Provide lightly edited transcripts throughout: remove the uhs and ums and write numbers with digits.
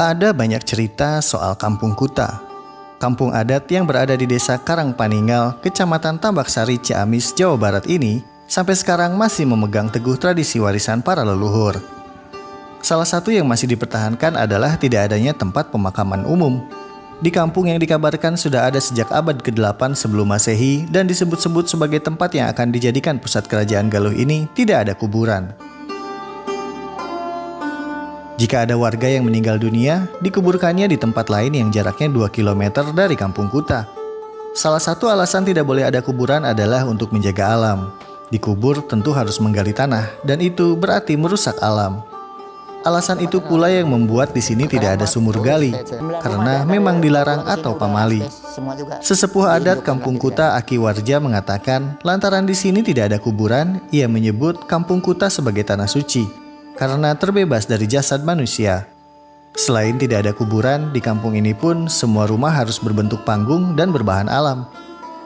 Ada banyak cerita soal Kampung Kuta, kampung adat yang berada di desa Karangpaninggal, Kecamatan Tambak Sari, Ciamis, Jawa Barat ini sampai sekarang masih memegang teguh tradisi warisan para leluhur. Salah satu yang masih dipertahankan adalah tidak adanya tempat pemakaman umum. Di kampung yang dikabarkan sudah ada sejak abad ke-8 sebelum Masehi dan disebut-sebut sebagai tempat yang akan dijadikan pusat kerajaan Galuh ini tidak ada kuburan. Jika ada warga yang meninggal dunia, dikuburkannya di tempat lain yang jaraknya 2 km dari Kampung Kuta. Salah satu alasan tidak boleh ada kuburan adalah untuk menjaga alam. Dikubur tentu harus menggali tanah, dan itu berarti merusak alam. Alasan itu pula yang membuat di sini tidak ada sumur gali, karena memang dilarang atau pamali. Sesepuh adat Kampung Kuta Aki Warja mengatakan, lantaran di sini tidak ada kuburan, ia menyebut Kampung Kuta sebagai tanah suci, karena terbebas dari jasad manusia. Selain tidak ada kuburan, di kampung ini pun semua rumah harus berbentuk panggung dan berbahan alam.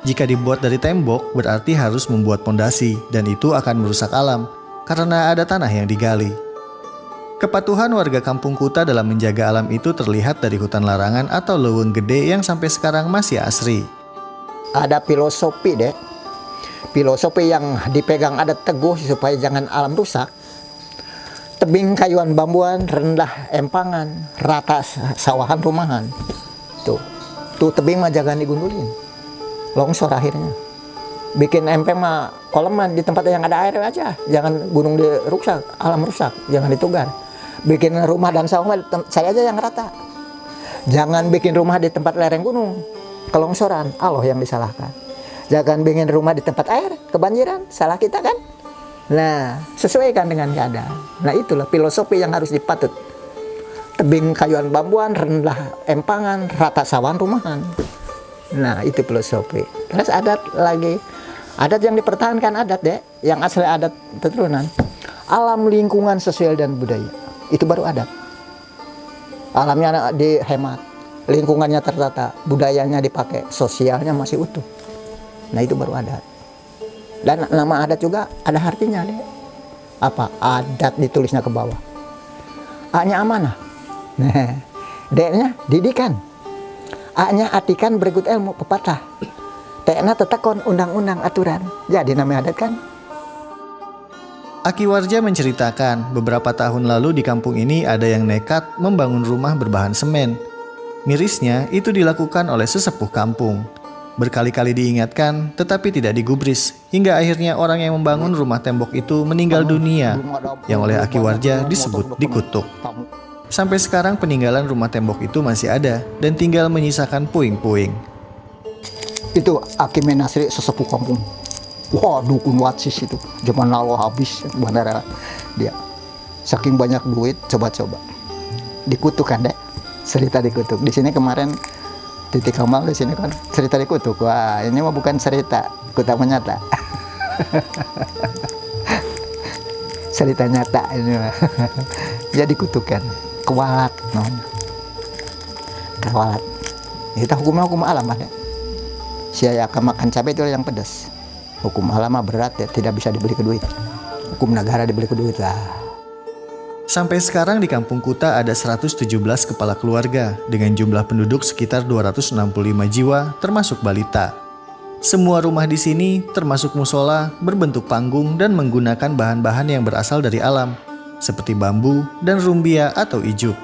Jika dibuat dari tembok, berarti harus membuat pondasi, dan itu akan merusak alam, karena ada tanah yang digali. Kepatuhan warga Kampung Kuta dalam menjaga alam itu terlihat dari hutan larangan atau leuweung gede yang sampai sekarang masih asri. Ada filosofi deh, filosofi yang dipegang adat teguh supaya jangan alam rusak. Tebing kayuan bambuan, rendah empangan, rata sawahan rumahan. Tuh tebing mah jangan digundulin, longsor akhirnya. Bikin empeng mah koleman di tempat yang ada air aja, jangan gunung dirusak, alam rusak, jangan ditugar. Bikin rumah dan sawah saya aja yang rata. Jangan bikin rumah di tempat lereng gunung, kelongsoran, Allah yang disalahkan. Jangan bikin rumah di tempat air, kebanjiran, salah kita kan? Nah, sesuaikan dengan keadaan. Nah, itulah filosofi yang harus dipatut. Tebing kayuan bambuan, rendah empangan, rata sawan rumahan. Nah, itu filosofi. Terus adat lagi. Adat yang dipertahankan adat deh, yang asli adat keturunan. Alam, lingkungan, sosial, dan budaya. Itu baru adat. Alamnya dihemat, lingkungannya tertata, budayanya dipakai, sosialnya masih utuh. Nah, itu baru adat. Dan nama adat juga ada artinya deh. Apa? Adat ditulisnya ke bawah. A-nya amanah. Nah, D-nya didikan. A-nya atikan berikut ilmu pepatah. T-nya tetekon undang-undang aturan. Jadi nama adat kan. Aki Warja menceritakan beberapa tahun lalu di kampung ini ada yang nekat membangun rumah berbahan semen. Mirisnya itu dilakukan oleh sesepuh kampung. Berkali-kali diingatkan tetapi tidak digubris, hingga akhirnya orang yang membangun rumah tembok itu meninggal dunia, yang oleh Aki Warja disebut dikutuk. Sampai sekarang peninggalan rumah tembok itu masih ada dan tinggal menyisakan puing-puing. Itu Aki Menasri sesepuh kampung. Wah, dukun watsis itu. Zaman lalu habis bandara dia. Saking banyak duit, coba-coba. Dikutuk kan deh. Cerita dikutuk. Di sini kemarin Titik Kamal di sini kan cerita dikutuk. Wah, ini mah bukan cerita, kuta menyata. Cerita nyata ini mah. Jadi kutukan. Kewalat, non. Kewalat. Kita hukumnya hukum alam ada. Siapa akan makan cabai itu yang pedas. Hukum alam berat ya, tidak bisa dibeli ke duit. Hukum negara dibeli ke duit lah. Sampai sekarang di Kampung Kuta ada 117 kepala keluarga dengan jumlah penduduk sekitar 265 jiwa termasuk balita. Semua rumah di sini termasuk musola berbentuk panggung dan menggunakan bahan-bahan yang berasal dari alam seperti bambu dan rumbia atau ijuk.